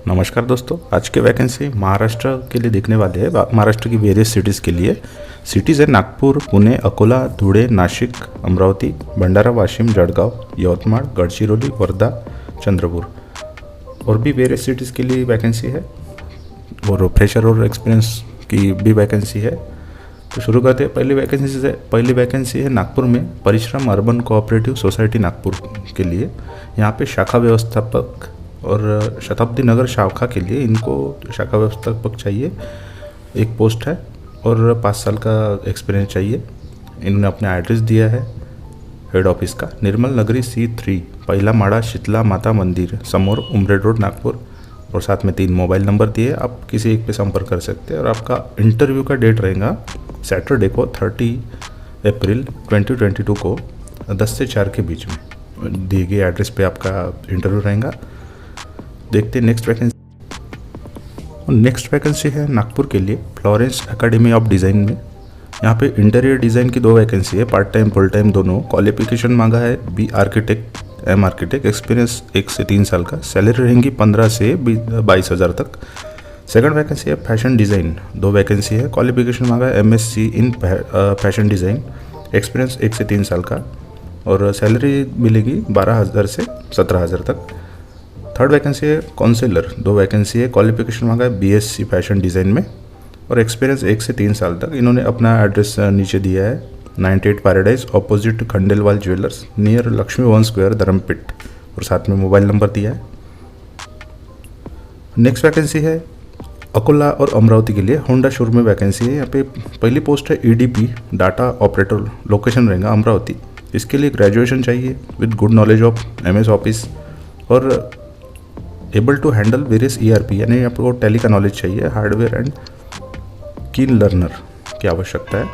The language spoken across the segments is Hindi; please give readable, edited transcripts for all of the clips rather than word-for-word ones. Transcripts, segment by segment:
नमस्कार दोस्तों, आज के वैकेंसी महाराष्ट्र के लिए देखने वाले हैं। महाराष्ट्र की वेरियस सिटीज़ के लिए सिटीज़ है नागपुर, पुणे, अकोला, धुळे, नाशिक, अमरावती, भंडारा, वाशिम, जळगाव, यवतमाळ, गडचिरोली, वर्धा, चंद्रपुर और भी वेरियस सिटीज़ के लिए वैकेंसी है और फ्रेशर और एक्सपीरियंस की भी वैकेंसी है। तो शुरू करते हैं पहली वैकेंसी से। पहली वैकेंसी है नागपुर में परिश्रम अर्बन कोऑपरेटिव सोसाइटी नागपुर के लिए। यहाँ पे शाखा व्यवस्थापक और शताब्दी नगर शाखा के लिए इनको शाखा व्यवस्थापक चाहिए, एक पोस्ट है और 5 साल का एक्सपीरियंस चाहिए। इन्होंने अपना एड्रेस दिया है हेड ऑफिस का, निर्मल नगरी C3, पहला माड़ा, शीतला माता मंदिर समोर, उमरेड रोड, नागपुर। और साथ में 3 मोबाइल नंबर दिए, आप किसी एक पे संपर्क कर सकते हैं। और आपका इंटरव्यू का डेट रहेगा सैटरडे को 30 अप्रैल 2022 को 10 से 4 के बीच में दिए गए एड्रेस पे आपका इंटरव्यू रहेगा। देखते हैं नेक्स्ट वैकेंसी है नागपुर के लिए फ्लोरेंस एकेडमी ऑफ डिज़ाइन में। यहाँ पे इंटीरियर डिज़ाइन की 2 वैकेंसी है, पार्ट टाइम फुल टाइम दोनों। क्वालिफिकेशन मांगा है B architect, M architect, experience 1 से 3 साल का। सैलरी रहेंगी 15 से 22,000 तक। सेकंड वैकेंसी है फैशन डिज़ाइन, 2 वैकेंसी है। क्वालिफिकेशन मांगा है MSc in fashion design, experience 1 से 3 साल का और सैलरी मिलेगी 12,000 से 17,000 तक। थर्ड वैकेंसी है काउंसलर, 2 वैकेंसी है। क्वालिफिकेशन मांगा है BSc फैशन डिज़ाइन में और एक्सपीरियंस 1 से 3 साल तक। इन्होंने अपना एड्रेस नीचे दिया है 98 Paradise opposite Khandelwal jewellers near Lakshmi one square, Dharampeth. और साथ में मोबाइल नंबर दिया है। नेक्स्ट वैकेंसी है अकोला और अमरावती के लिए होंडा शोरूम में वैकेंसी है। यहाँ पे पहली पोस्ट है EDP डाटा ऑपरेटर, लोकेशन रहेगा अमरावती। इसके लिए ग्रेजुएशन चाहिए with good knowledge of MS office और able to handle various ERP, यानी आपको टैली का नॉलेज चाहिए। हार्डवेयर एंड कीन लर्नर की आवश्यकता है।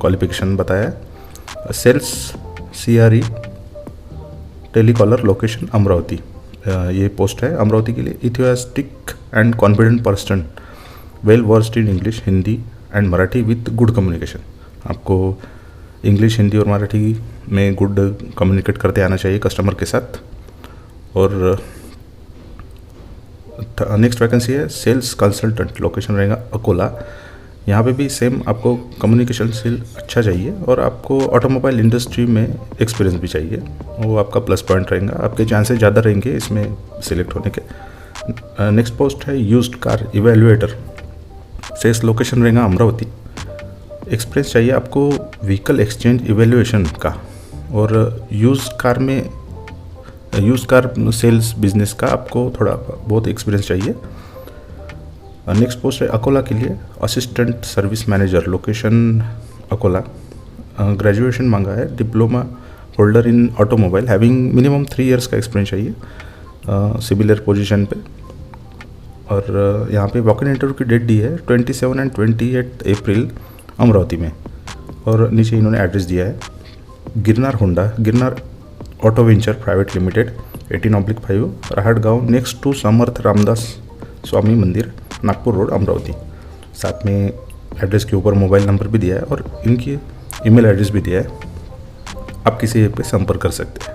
क्वालिफिकेशन बताया है sales CRE telecaller, location Amravati. ये पोस्ट है अमरावती के लिए। Enthusiastic and confident person, well versed in English, Hindi and Marathi with good communication. आपको इंग्लिश, हिंदी और मराठी में गुड कम्युनिकेट करते आना चाहिए कस्टमर के साथ। और नेक्स्ट वैकेंसी है सेल्स कंसल्टेंट, लोकेशन रहेगा अकोला। यहाँ पे भी सेम आपको कम्युनिकेशन स्किल अच्छा चाहिए और आपको ऑटोमोबाइल इंडस्ट्री में एक्सपीरियंस भी चाहिए, वो आपका प्लस पॉइंट रहेगा। आपके चांसेस ज़्यादा रहेंगे इसमें सिलेक्ट होने के। नेक्स्ट पोस्ट है used car evaluator, sales, location रहेगा अमरावती। एक्सपीरियंस चाहिए आपको व्हीकल एक्सचेंज इवेल्युएशन का और यूज कार सेल्स बिजनेस का आपको थोड़ा बहुत एक्सपीरियंस चाहिए। नेक्स्ट पोस्ट है अकोला के लिए assistant service manager, location Akola. Graduation मांगा है, diploma holder in automobile having minimum 3 years का एक्सपीरियंस चाहिए सिमिलर पोजीशन पे। और यहाँ पे वॉक इन इंटरव्यू की डेट दी है 27 एंड 28 अप्रैल अमरावती में। और नीचे इन्होंने एड्रेस दिया है Girnar Honda, Girnar auto venture private limited, 18/5 राहट गाँव, नेक्स्ट टू समर्थ रामदास स्वामी मंदिर, नागपुर रोड, अमरावती। साथ में एड्रेस के ऊपर मोबाइल नंबर भी दिया है और इनकी ईमेल एड्रेस भी दिया है, आप किसी एक पे संपर्क कर सकते हैं।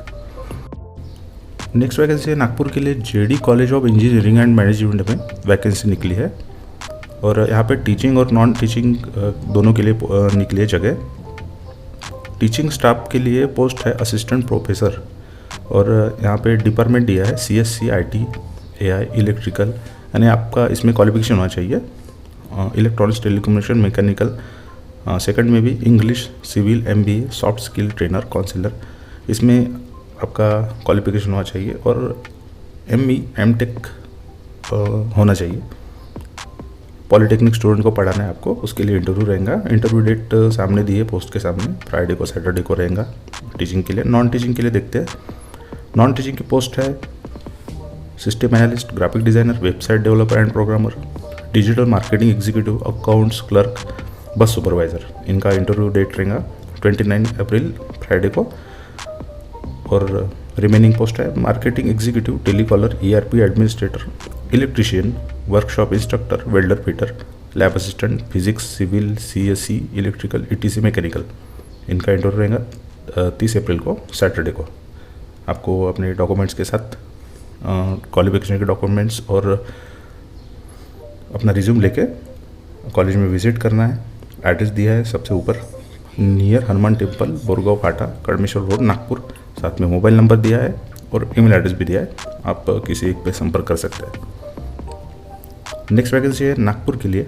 नेक्स्ट वैकेंसी है नागपुर के लिए JD college of engineering and management में वैकेंसी निकली है और यहाँ पे टीचिंग और नॉन टीचिंग दोनों के लिए निकली है जगह। टीचिंग स्टाफ के लिए पोस्ट है असिस्टेंट प्रोफेसर और यहाँ पे डिपार्टमेंट दिया है CSC IT AI इलेक्ट्रिकल, यानी आपका इसमें क्वालिफिकेशन होना चाहिए इलेक्ट्रॉनिक्स, टेलीकम्युनिकेशन, मैकेनिकल। सेकंड में भी English, civil, MBA, soft skill trainer, counsellor, इसमें आपका क्वालिफिकेशन होना चाहिए और ME MTech होना चाहिए। पॉलिटेक्निक स्टूडेंट को पढ़ाना है आपको, उसके लिए इंटरव्यू रहेगा। इंटरव्यू डेट सामने दी है पोस्ट के सामने, फ्राइडे को सैटरडे को रहेगा टीचिंग के लिए। नॉन टीचिंग के लिए देखते हैं। नॉन टीचिंग की पोस्ट है system analyst, graphic designer, website developer and programmer, digital marketing executive, accounts clerk, bus supervisor. इनका इंटरव्यू डेट रहेगा 29 अप्रैल फ्राइडे को। और रिमेनिंग पोस्ट है marketing executive, telecaller, ERP administrator, electrician, workshop instructor, welder fitter, lab assistant, physics, civil, CSE electrical, ETC mechanical. इनका इंटरव्यू रहेगा 30 अप्रैल को सैटरडे को। आपको अपने डॉक्यूमेंट्स के साथ क्वालिफिकेशन के डॉक्यूमेंट्स और अपना रिज्यूम लेके कॉलेज में विजिट करना है। एड्रेस दिया है सबसे ऊपर, नियर हनुमान टेम्पल, बोरगांव फाटा, कड़मेश्वर रोड, नागपुर। साथ में मोबाइल नंबर दिया है और ईमेल एड्रेस भी दिया है, आप किसी एक पे संपर्क कर सकते हैं। नेक्स्ट वैकेंसी है नागपुर के लिए,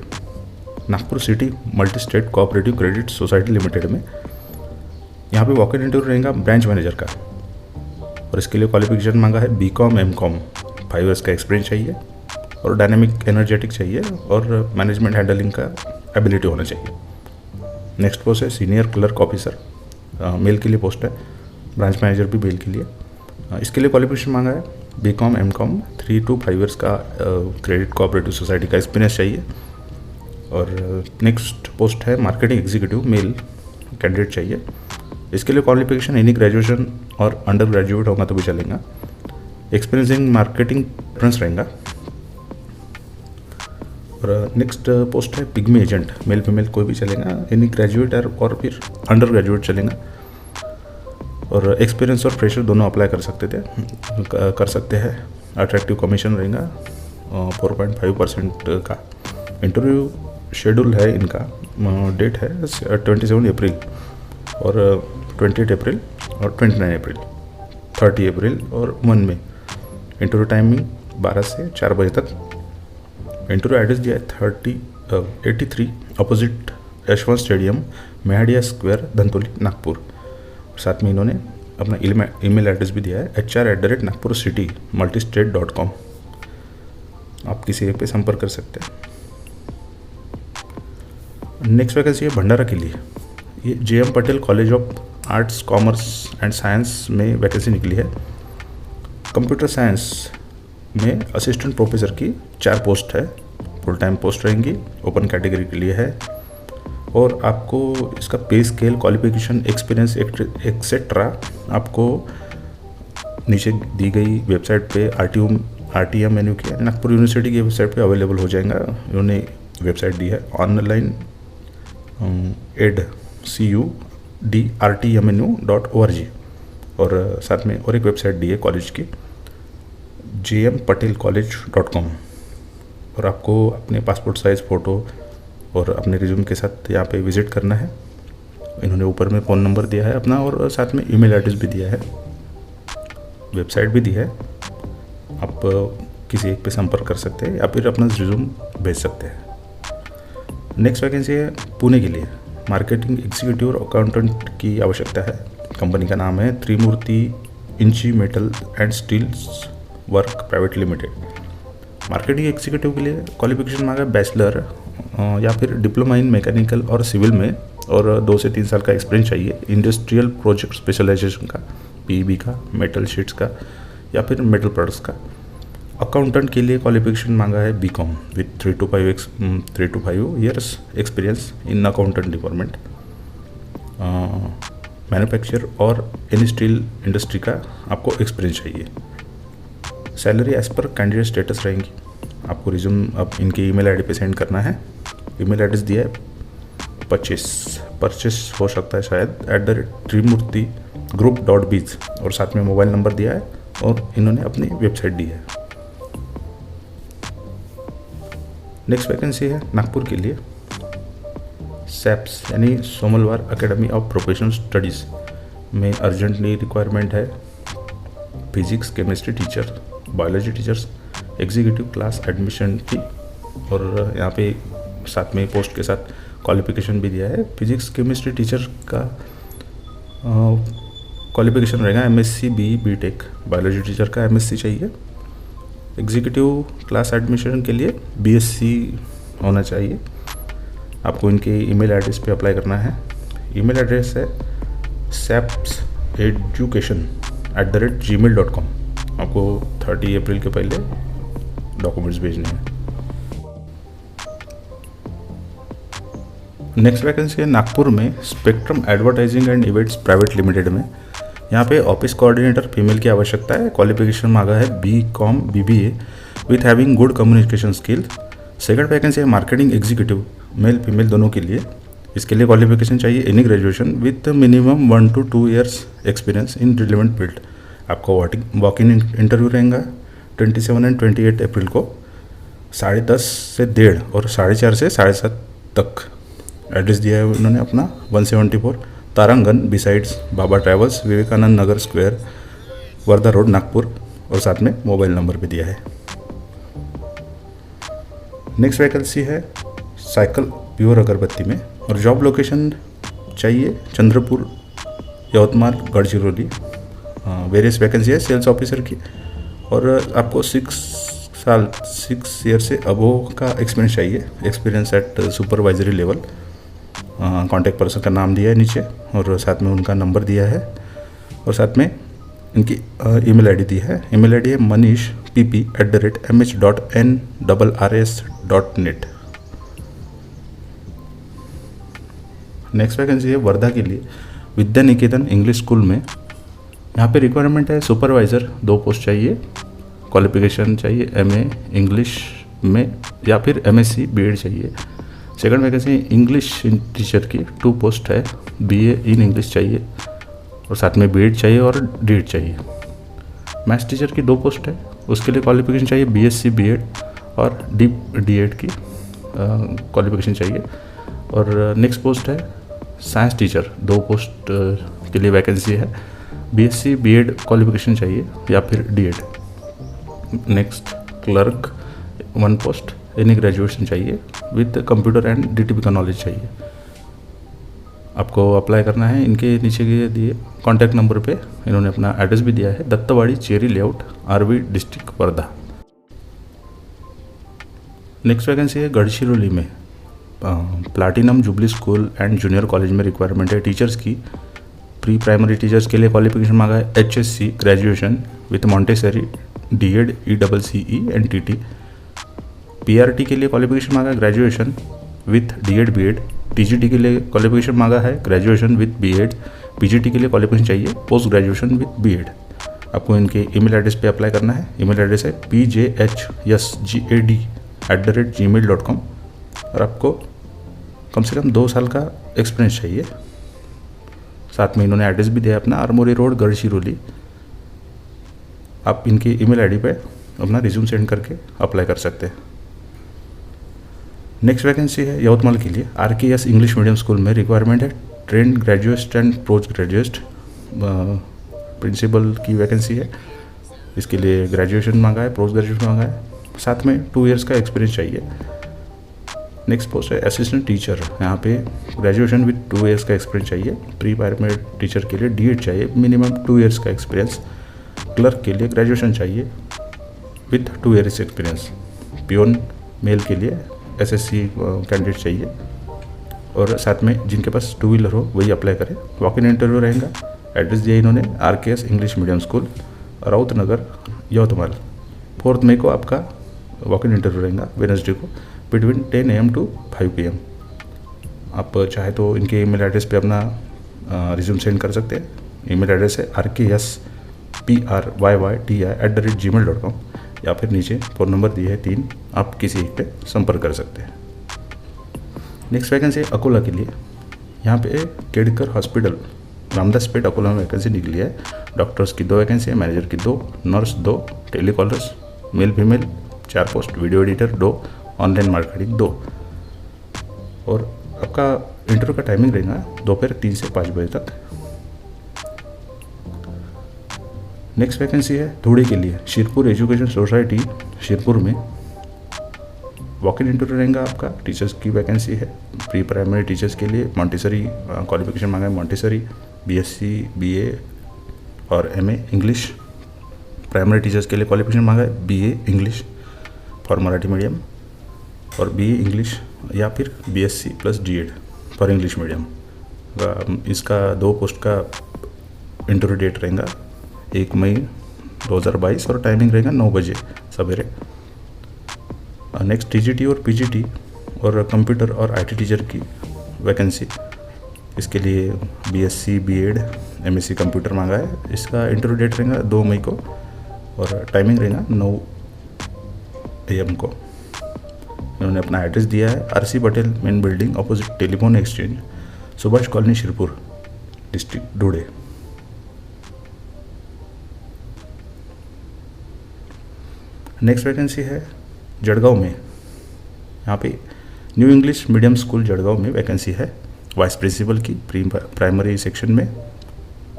Nagpur city multi state cooperative credit society limited में। यहाँ पे वॉक इन इंटरव्यू रहेगा ब्रांच मैनेजर का, और इसके लिए क्वालिफिकेशन मांगा है BCom MCom, 5 इयर्स का एक्सपीरियंस चाहिए और डायनेमिक एनर्जेटिक चाहिए और मैनेजमेंट हैंडलिंग का एबिलिटी होना चाहिए। नेक्स्ट पोस्ट है सीनियर क्लर्क ऑफिसर, मेल के लिए पोस्ट है, ब्रांच मैनेजर भी मेल के लिए। इसके लिए क्वालिफिकेशन मांगा है BCom MCom, 3 to 5 इयर्स का क्रेडिट कोऑपरेटिव सोसाइटी का एक्सपीरियंस चाहिए। और नेक्स्ट पोस्ट है मार्केटिंग एग्जीक्यूटिव, मेल कैंडिडेट चाहिए। इसके लिए क्वालिफिकेशन एनी ग्रेजुएशन और अंडर ग्रेजुएट होगा तो भी चलेगा। एक्सपीरियंस इन मार्केटिंग रेफरेंस रहेगा। और नेक्स्ट पोस्ट है पिग्मी एजेंट, मेल फीमेल कोई भी चलेगा, एनी ग्रेजुएट और फिर अंडर ग्रेजुएट चलेगा। और एक्सपीरियंस और फ्रेशर दोनों अप्लाई कर सकते हैं। अट्रैक्टिव कमीशन रहेगा 4.5% का। इंटरव्यू शेड्यूल है इनका, डेट है 27 अप्रैल और 28 अप्रैल और 29 अप्रैल, 30 अप्रैल और 1 मई। इंटरव्यू टाइमिंग 12 से 4 बजे तक। इंटरव्यू एड्रेस दिया है 83 opposite Yashwant stadium, Mehadia square, Dhantoli, Nagpur. साथ में इन्होंने अपना ईमेल एड्रेस भी दिया है hr@nagpurcity.multistate.com। आप किसी एक पे संपर्क कर सकते हैं। नेक्स्ट वैकेंसी है भंडारा के लिए, ये JM Patel college of arts commerce and science में वैकेंसी निकली है। कंप्यूटर साइंस में असिस्टेंट प्रोफेसर की 4 पोस्ट है, फुल टाइम पोस्ट रहेंगी, ओपन कैटेगरी के लिए है। और आपको इसका पे स्केल, क्वालिफिकेशन, एक्सपीरियंस एक्सेट्रा आपको नीचे दी गई वेबसाइट पे RTM मेन्यू की नागपुर यूनिवर्सिटी की वेबसाइट पे अवेलेबल हो जाएगा। इन्होंने वेबसाइट दी है ऑनलाइन edcudrtmnu.org, और साथ में और एक वेबसाइट दी है कॉलेज की jmpatelcollege.com। और आपको अपने पासपोर्ट साइज़ फ़ोटो और अपने रिज्यूम के साथ यहाँ पे विज़िट करना है। इन्होंने ऊपर में फ़ोन नंबर दिया है अपना और साथ में ईमेल एड्रेस भी दिया है, वेबसाइट भी दी है, आप किसी एक पे संपर्क कर सकते हैं या फिर अपना रिज्यूम भेज सकते हैं। नेक्स्ट वैकेंसी है पुणे के लिए, मार्केटिंग एग्जीक्यूटिव और अकाउंटेंट की आवश्यकता है। कंपनी का नाम है Trimurti Inchi metal and steels work private limited. Marketing executive के लिए क्वालिफिकेशन मांगा बैचलर या फिर डिप्लोमा इन मैकेनिकल और सिविल में, और 2 से 3 साल का एक्सपीरियंस चाहिए। इंडस्ट्रियल प्रोजेक्ट स्पेशलाइजेशन का, PEB का, मेटल शीट्स का या फिर मेटल प्रोडक्ट्स का। अकाउंटेंट के लिए क्वालिफिकेशन मांगा है BCom with 3 to 5 years experience in accountant department. Manufacture और एनी स्टील इंडस्ट्री का आपको एक्सपीरियंस चाहिए। Salary as per candidate status रहेंगी। आपको रिज्यूम अब इनके ईमेल आईडी पे सेंड करना है। ईमेल एड्रेस दिया है परचेस हो सकता है शायद @trimurtigroup.biz, और साथ में मोबाइल नंबर दिया है और इन्होंने अपनी वेबसाइट दी है। नेक्स्ट वैकेंसी है नागपुर के लिए, SAPS यानी सोमलवार एकेडमी ऑफ प्रोफेशनल स्टडीज़ में अर्जेंटली रिक्वायरमेंट है physics chemistry teacher, biology teachers, executive class admission की। और यहाँ पे साथ में पोस्ट के साथ क्वालिफिकेशन भी दिया है। फिजिक्स केमिस्ट्री टीचर का क्वालिफिकेशन रहेगा MSc BTech, बायोलॉजी टीचर का MSc चाहिए। एग्जीक्यूटिव क्लास एडमिशन के लिए BSc होना चाहिए। आपको इनके ईमेल एड्रेस पे अप्लाई करना है। ईमेल एड्रेस है sapseducation@gmail.com। आपको 30 अप्रैल के पहले डॉक्यूमेंट्स भेजने हैं। नेक्स्ट वैकेंसी है नागपुर में spectrum advertising and events private limited में। यहाँ पे ऑफिस कोऑर्डिनेटर फीमेल की आवश्यकता है। क्वालिफिकेशन मांगा है BCom BBA with having good communication skills. Second vacancy है मार्केटिंग एग्जीक्यूटिव, मेल फीमेल दोनों के लिए। इसके लिए क्वालिफिकेशन चाहिए any graduation with minimum 1 to 2 years experience in relevant field. आपको वॉक इन इंटरव्यू रहेगा 27 एंड 28 अप्रैल को 10:30 से 1:30 और 4:30 से 7:30 तक। एड्रेस दिया है उन्होंने अपना 174 तारांगन बिसाइड्स बाबा travels, Vivekanand Nagar square, Wardha road, Nagpur, और साथ में मोबाइल नंबर भी दिया है। नेक्स्ट वैकेंसी है साइकिल प्योर अगरबत्ती में, और जॉब लोकेशन चाहिए चंद्रपुर, यवतमाल, गढ़चिरौली। वेरियस वैकेंसी है सेल्स ऑफिसर की, और आपको 6 ईयर से अबोव का एक्सपीरियंस चाहिए, experience eight supervisory level. Contact person का नाम दिया है नीचे, और साथ में उनका नंबर दिया है, और साथ में इनकी ईमेल आईडी दी है। ईमेल आईडी है manish@mh.nrrs.net। नेक्स्ट वैकेंसी है वर्धा के लिए विद्या निकेतन इंग्लिश स्कूल में। यहाँ पे रिक्वायरमेंट है सुपरवाइज़र, 2 पोस्ट चाहिए। क्वालिफिकेशन चाहिए MA इंग्लिश में या फिर MSc BEd चाहिए। सेकंड वैकेंसी इंग्लिश टीचर की 2 पोस्ट है, BA इन इंग्लिश चाहिए, और साथ में BEd चाहिए और DED चाहिए। मैथ्स टीचर की 2 पोस्ट है, उसके लिए क्वालिफिकेशन चाहिए BSc BEd और DED की क्वालिफिकेशन चाहिए। और नेक्स्ट पोस्ट है साइंस टीचर, 2 पोस्ट के लिए वैकेंसी है, BSc BEd क्वालिफिकेशन चाहिए या फिर DED। Next clerk 1 post, any graduation चाहिए विद कंप्यूटर एंड DTP का नॉलेज चाहिए। आपको अप्लाई करना है। इनके नीचे के दिए कॉन्टैक्ट नंबर पे इन्होंने अपना एड्रेस भी दिया है, Dattawadi cherry layout, RV district Wardha. Next vacancy है गढ़चिरौली में platinum jubilee school and junior college में रिक्वायरमेंट है टीचर्स की। प्री प्राइमरी टीचर्स के लिए क्वालिफिकेशन मांगा है HSC graduation with Montessori, DED, ECCE and TT। PRT के लिए क्वालिफिकेशन मांगा है graduation with DED BEd। TGT के लिए क्वालिफिकेशन मांगा है ग्रेजुएशन विथ BEd। PGT के लिए क्वालिफिकेशन चाहिए पोस्ट ग्रेजुएशन विथ BEd। आपको इनके ईमेल एड्रेस पे अप्लाई करना है। ईमेल एड्रेस है pjhsgad@gmail.com, और आपको कम से कम 2 साल का एक्सपीरियंस चाहिए। साथ में इन्होंने एड्रेस भी दिया अपना, आरमोरी रोड, गढ़चिरौली। आप इनकी ईमेल आईडी पे अपना रिज्यूम सेंड करके अप्लाई कर सकते हैं। नेक्स्ट वैकेंसी है यवतमाल के लिए RKS इंग्लिश मीडियम स्कूल में। रिक्वायरमेंट है trained graduate and post graduate. Principal की वैकेंसी है, इसके लिए ग्रेजुएशन मांगा है, पोस्ट ग्रेजुएशन मांगा है, साथ में 2 इयर्स का एक्सपीरियंस चाहिए। नेक्स्ट पोस्ट है असिस्टेंट टीचर, यहाँ पे ग्रेजुएशन विथ 2 इयर्स का एक्सपीरियंस चाहिए। प्री प्राइमरी टीचर के लिए DED चाहिए, मिनिमम 2 इयर्स का एक्सपीरियंस। क्लर्क के लिए ग्रेजुएशन चाहिए with 2 years experience. Peon male के लिए SSC कैंडिडेट चाहिए, और साथ में जिनके पास 2 व्हीलर हो वही अप्लाई करें। वॉक इन इंटरव्यू रहेगा। एड्रेस दिया इन्होंने RKS English medium school, Raut Nagar, Yavatmal. 4 मई को आपका वॉक इन इंटरव्यू रहेगा, वेडनेसडे को, बिटवीन 10 AM to 5 PM। आप चाहे तो इनके ईमेल एड्रेस पे अपना रिज्यूम सेंड कर सकते हैं। ईमेल एड्रेस है rkspryyti@gmail.com, या फिर नीचे फ़ोन नंबर दिए है 3, आप किसी एक पे संपर्क कर सकते हैं। नेक्स्ट वैकेंसी है अकोला के लिए। यहाँ पे केडकर हॉस्पिटल रामदासपेट अकोला में वैकेंसी निकली है। डॉक्टर्स की 2 वैकेंसी है, मैनेजर की 2, nurse 2, telecallers male female 4 post, video editor 2, online marketing 2। और आपका इंटरव्यू का टाइमिंग रहेगा दोपहर 3 से 5 बजे तक। नेक्स्ट वैकेंसी है धुड़े के लिए शिरपुर एजुकेशन सोसाइटी शिरपुर में। वॉक इन इंटरव्यू रहेगा आपका। टीचर्स की वैकेंसी है। प्री प्राइमरी टीचर्स के लिए मॉन्टेसरी क्वालिफिकेशन मांगा है, मॉन्टेसरी, BSc BA और MA इंग्लिश। प्राइमरी टीचर्स के लिए क्वालिफिकेशन मांगा है BA English for Marathi medium और BA इंग्लिश या फिर BSc plus DED for English medium. इसका 2 पोस्ट का इंटरव्यू डेट रहेगा 1 मई 2022 और टाइमिंग रहेगा 9 बजे सवेरे। नेक्स्ट TGT और PGT और कंप्यूटर और IT टीचर की वैकेंसी, इसके लिए BSc BEd MSc कंप्यूटर मांगा है। इसका इंटरव्यू डेट रहेगा 2 मई को और टाइमिंग रहेगा 9 AM को। इन्होंने अपना एड्रेस दिया है RC Patel main building opposite telephone exchange, Subhash colony Shirpur, district Dhule. Next vacancy है जड़गांव में, यहाँ पे new English medium school Jalgaon में वैकेंसी है वाइस प्रिंसिपल की, प्राइमरी सेक्शन में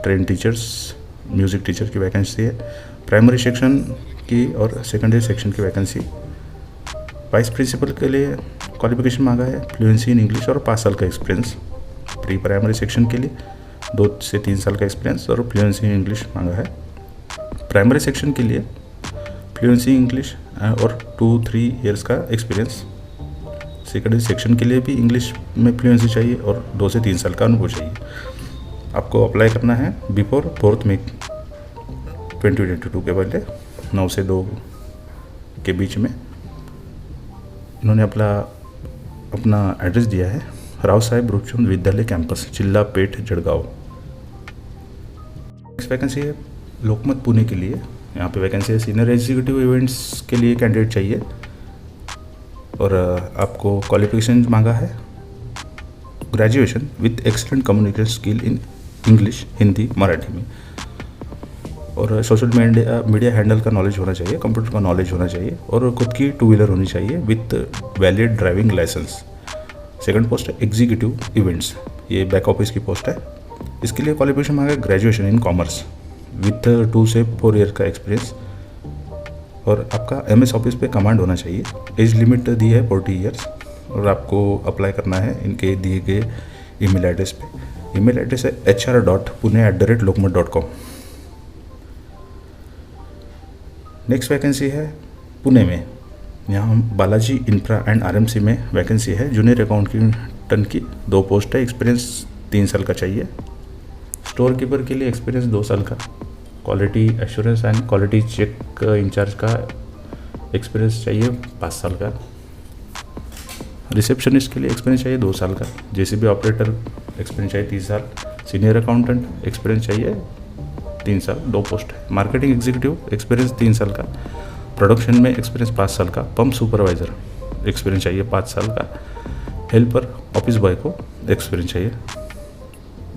ट्रेन टीचर्स म्यूज़िक टीचर की वैकेंसी है, प्राइमरी सेक्शन की और सेकेंडरी सेक्शन की वैकेंसी। वाइस प्रिंसिपल के लिए क्वालिफिकेशन मांगा है फ्लुएंसी इन इंग्लिश और 5 साल का एक्सपीरियंस। प्री प्राइमरी सेक्शन के लिए 2 से 3 साल का एक्सपीरियंस और फ्लुएंसी इन इंग्लिश मांगा है। प्राइमरी सेक्शन के लिए फ्लुएंसी इंग्लिश और 2-3 इयर्स का एक्सपीरियंस। सेकेंडरी सेक्शन के लिए भी इंग्लिश में फ्लुएंसी चाहिए और 2 से 3 साल का अनुभव चाहिए। आपको अप्लाई करना है बिफोर 4 मई 2022 के पहले 9 से 2 के बीच में। इन्होंने अपना एड्रेस दिया है राव साहेब रूपचंद विद्यालय कैंपस चिल्ला पेट जड़गांव। नेक्स्ट वैकेंसी है लोकमत पुणे के लिए, यहाँ पे वैकेंसी है सीनियर एग्जीक्यूटिव इवेंट्स के लिए कैंडिडेट चाहिए और आपको क्वालिफिकेशन मांगा है graduation with excellent communication skill in English, Hindi, Marathi में और सोशल मीडिया हैंडल का नॉलेज होना चाहिए, कंप्यूटर का नॉलेज होना चाहिए और खुद की 2 व्हीलर होनी चाहिए with valid driving licence. Second post है एग्जीक्यूटिव इवेंट्स, ये बैक ऑफिस की पोस्ट है। इसके लिए क्वालिफिकेशन मांगा है ग्रेजुएशन इन कॉमर्स विथ 2 से 4 ईयर का एक्सपीरियंस और आपका MS ऑफिस पे कमांड होना चाहिए। एज लिमिट दी है 40 ईयर्स और आपको अप्लाई करना है इनके दिए गए ईमेल एड्रेस पे। ईमेल एड्रेस है hr.pune@lokmat.com। नेक्स्ट वैकेंसी है पुणे में, यहाँ बालाजी इंफ्रा एंड RMC में वैकेंसी है जूनियर अकाउंटेंट की 2 पोस्ट है। एक्सपीरियंस 3 साल का चाहिए। स्टोर कीपर के लिए एक्सपीरियंस 2 साल का। Quality assurance and quality check incharge का एक्सपीरियंस चाहिए 5 साल का। रिसेप्शनिस्ट के लिए एक्सपीरियंस चाहिए 2 साल का। JCB ऑपरेटर एक्सपीरियंस चाहिए 30 साल। सीनियर अकाउंटेंट एक्सपीरियंस चाहिए 3 साल, 2 पोस्ट है। मार्केटिंग एग्जीक्यूटिव एक्सपीरियंस 3 साल का। प्रोडक्शन में एक्सपीरियंस 5 साल का। पंप सुपरवाइज़र एक्सपीरियंस चाहिए 5 साल का। हेल्पर ऑफिस बॉय को एक्सपीरियंस चाहिए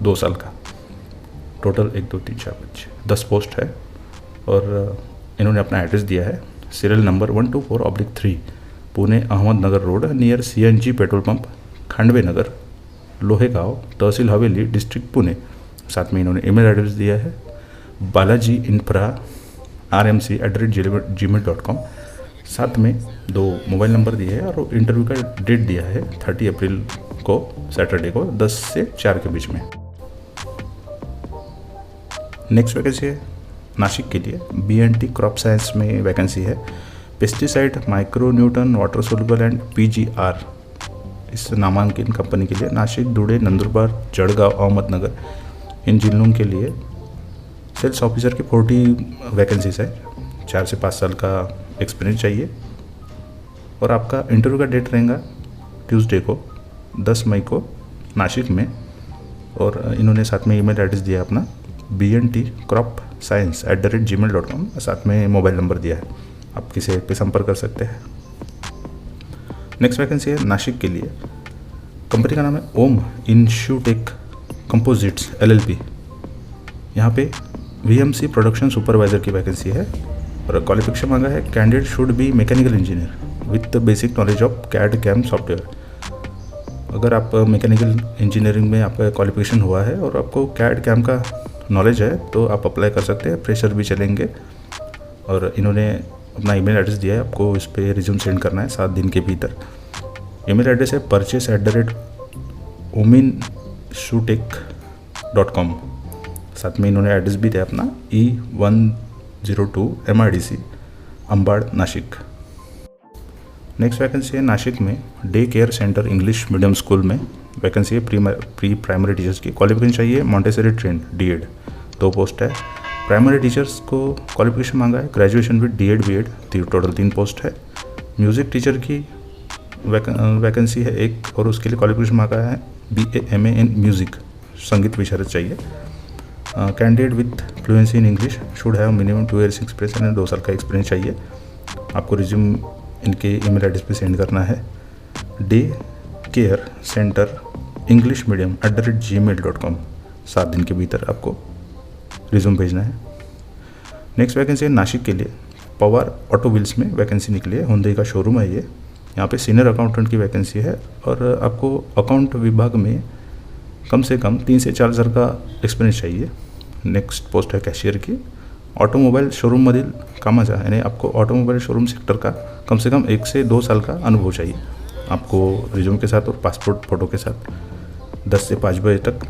2 साल का। टोटल 1 2 3 4 5 10 पोस्ट है और इन्होंने अपना एड्रेस दिया है serial number 124/3 Pune Ahmednagar road near CNG petrol pump Khandve Nagar Lohegaon tehsil Haveli district Pune. साथ में इन्होंने ईमेल एड्रेस दिया है बालाजी इंफ्रा RMC@gmail.com। साथ में 2 मोबाइल नंबर दिए हैं और इंटरव्यू का डेट दिया है 30 अप्रैल को, सैटरडे को 10 से 4 के बीच में। नेक्स्ट वैकेंसी है नासिक के लिए BNT क्रॉप साइंस में वैकेंसी है। Pesticide micro Newton water soluble and PGR इस नामांकित कंपनी के लिए नासिक, धुळे, नंदुरबार, जळगाव, अहमदनगर इन जिलों के लिए सेल्स ऑफिसर की 40 वैकेंसीज है। 4 से 5 साल का एक्सपीरियंस चाहिए और आपका इंटरव्यू का डेट रहेगा ट्यूसडे को 10 मई को नासिक में और इन्होंने साथ में ईमेल एड्रेस दिया अपना bntcropscience@gmail.com। साथ में मोबाइल नंबर दिया है, आप किसी एक पे संपर्क कर सकते हैं। नेक्स्ट वैकेंसी है नासिक के लिए, कंपनी का नाम है ओम इंश्यूटेक कंपोजिट्स LLP। यहाँ पे VMC प्रोडक्शन सुपरवाइज़र की वैकेंसी है और क्वालिफिकेशन मांगा है candidate should be mechanical engineer with basic knowledge of CAD CAM software. अगर आप मैकेनिकल इंजीनियरिंग में आपका क्वालिफिकेशन हुआ है और आपको CAD CAM का नॉलेज है तो आप अप्लाई कर सकते हैं, फ्रेशर भी चलेंगे। और इन्होंने अपना ईमेल एड्रेस दिया है, आपको इस पर रिज्यूम सेंड करना है 7 दिन के भीतर। ईमेल एड्रेस है purchase@ominshutek.com। साथ में इन्होंने एड्रेस भी दिया अपना E102 MIDC Ambad Nashik. Next vacancy है नासिक में day care centre English medium school में वैकेंसी है प्री प्राइमरी टीचर्स की। क्वालिफिकेशन चाहिए मॉन्टेसरी ट्रेंड DED, 2 पोस्ट है। प्राइमरी टीचर्स को क्वालिफिकेशन मांगा है graduation with DED BEd, total 3 post है। म्यूज़िक टीचर की वैकेंसी है 1 और उसके लिए क्वालिफिकेशन मांगा है BA MA इन म्यूज़िक, संगीत विशारद चाहिए। Candidate with fluency in English should have minimum 2 years experience and 2 साल का एक्सपीरियंस चाहिए। आपको रिज्यूम इनके ईमेल एड्रेस पे सेंड करना है day care centre English medium @gmail.com। 7 दिन के भीतर आपको रिज्यूम भेजना है। नेक्स्ट वैकेंसी है नासिक के लिए पवार ऑटो व्हील्स में वैकेंसी निकली है। हुंडई का शोरूम है ये। यहाँ पे सीनियर अकाउंटेंट की वैकेंसी है और आपको अकाउंट विभाग में कम से कम 3 से 4 हज़ार का एक्सपिरियन्स चाहिए। नेक्स्ट पोस्ट है कैशियर की। ऑटोमोबाईल शोरूममधील कामाचा यानी आपको ऑटोमोबाईल शोरूम सेक्टर का कम से कम 1 से 2 साल का अनुभव चाहिए आपको रिज्यूम के साथ और पासपोर्ट फ़ोटो के साथ। 10 से 5 बजे तक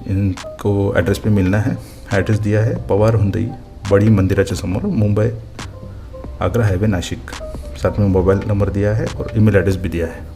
इनको एड्रेस पे मिलना है। एड्रेस दिया है पवार हुंडई बड़ी मंदिराच्या समोर, मुंबई आगरा हाईवे नाशिक। साथ में मोबाइल नंबर दिया है और ईमेल एड्रेस भी दिया है।